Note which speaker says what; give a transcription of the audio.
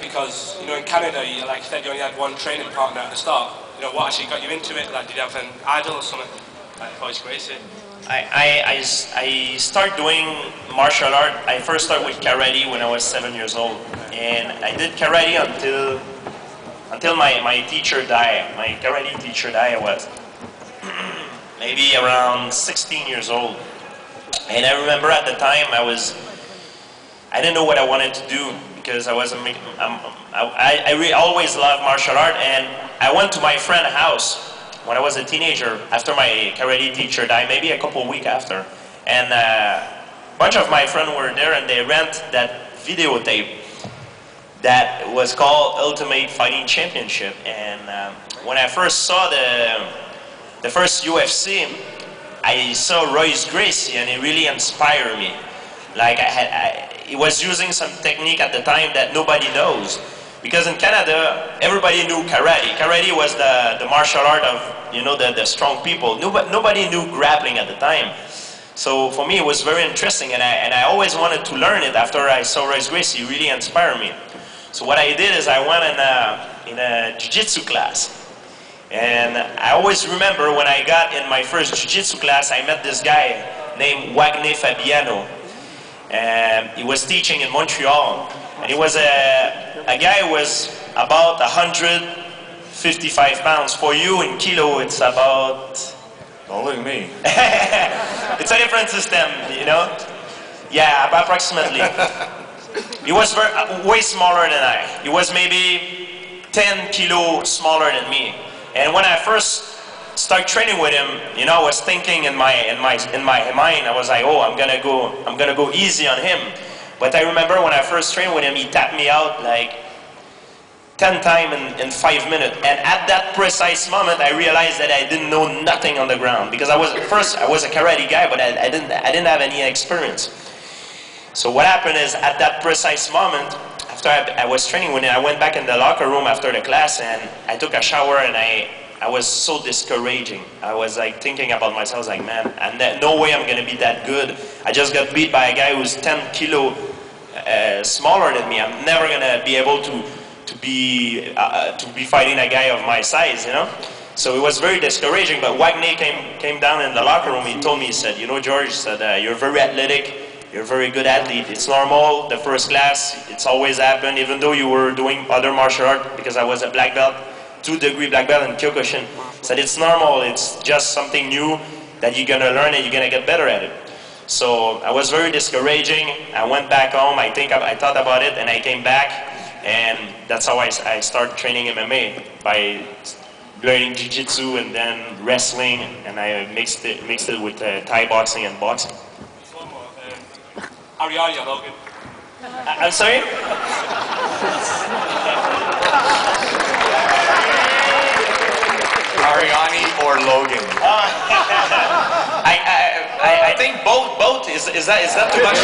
Speaker 1: Because, you know, in Canada, like you said, you only had one training partner at the start. You know, what actually got you into it? Like, did you have an idol or something? Like, Voice Gracie?
Speaker 2: I started doing martial art. I first started with karate when I was 7 years old. And I did karate until my teacher died. My karate teacher died. I was maybe around 16 years old. And I remember at the time I didn't know what I wanted to do because I always loved martial art, and I went to my friend's house when I was a teenager after my karate teacher died, maybe a couple of weeks after. And a bunch of my friends were there, and they rent that videotape that was called Ultimate Fighting Championship. And when I first saw the first UFC, I saw Royce Gracie, and it really inspired me. Like he was using some technique at the time that nobody knows. Because in Canada, everybody knew karate. Karate was the martial art of, you know, the strong people. Nobody knew grappling at the time. So for me, it was very interesting, and I always wanted to learn it after I saw Royce Gracie. It really inspired me. So what I did is I went in a jiu-jitsu class. And I always remember when I got in my first jiu-jitsu class, I met this guy named Wagner Fabiano. And he was teaching in Montreal. And he was a guy who was about 155 pounds. For you in kilo, it's about...
Speaker 3: Don't look at me.
Speaker 2: It's a different system, you know? Yeah, approximately. He was way smaller than I. He was maybe 10 kilo smaller than me. And when I first started training with him, you know, I was thinking in my mind, I was like, oh, I'm gonna go easy on him. But I remember when I first trained with him, he tapped me out like 10 times in 5 minutes. And at that precise moment, I realized that I didn't know nothing on the ground. Because I was a karate guy, but I didn't have any experience. So what happened is, at that precise moment, after I was training with him, I went back in the locker room after the class, and I took a shower, and I was so discouraging. I was like thinking about myself, I was like, man, no way I'm gonna be that good. I just got beat by a guy who's 10 kilo smaller than me. I'm never gonna be able to be fighting a guy of my size, you know? So it was very discouraging, but Wagner came down in the locker room. He told me, he said, you know, George, he said, you're very athletic, you're a very good athlete. It's normal, the first class, it's always happened, even though you were doing other martial art, because I was a black belt, 2-degree black belt in Kyokushin. He said, it's normal, it's just something new that you're gonna learn and you're gonna get better at it. So I was very discouraging. I went back home, I thought about it, and I came back, and that's how I started training MMA, by learning jiu-jitsu and then wrestling, and I mixed it with Thai boxing and boxing.
Speaker 1: One more. Arianny or Logan?
Speaker 2: I'm sorry?
Speaker 3: Arianny or Logan?
Speaker 2: I think both. Is that too much?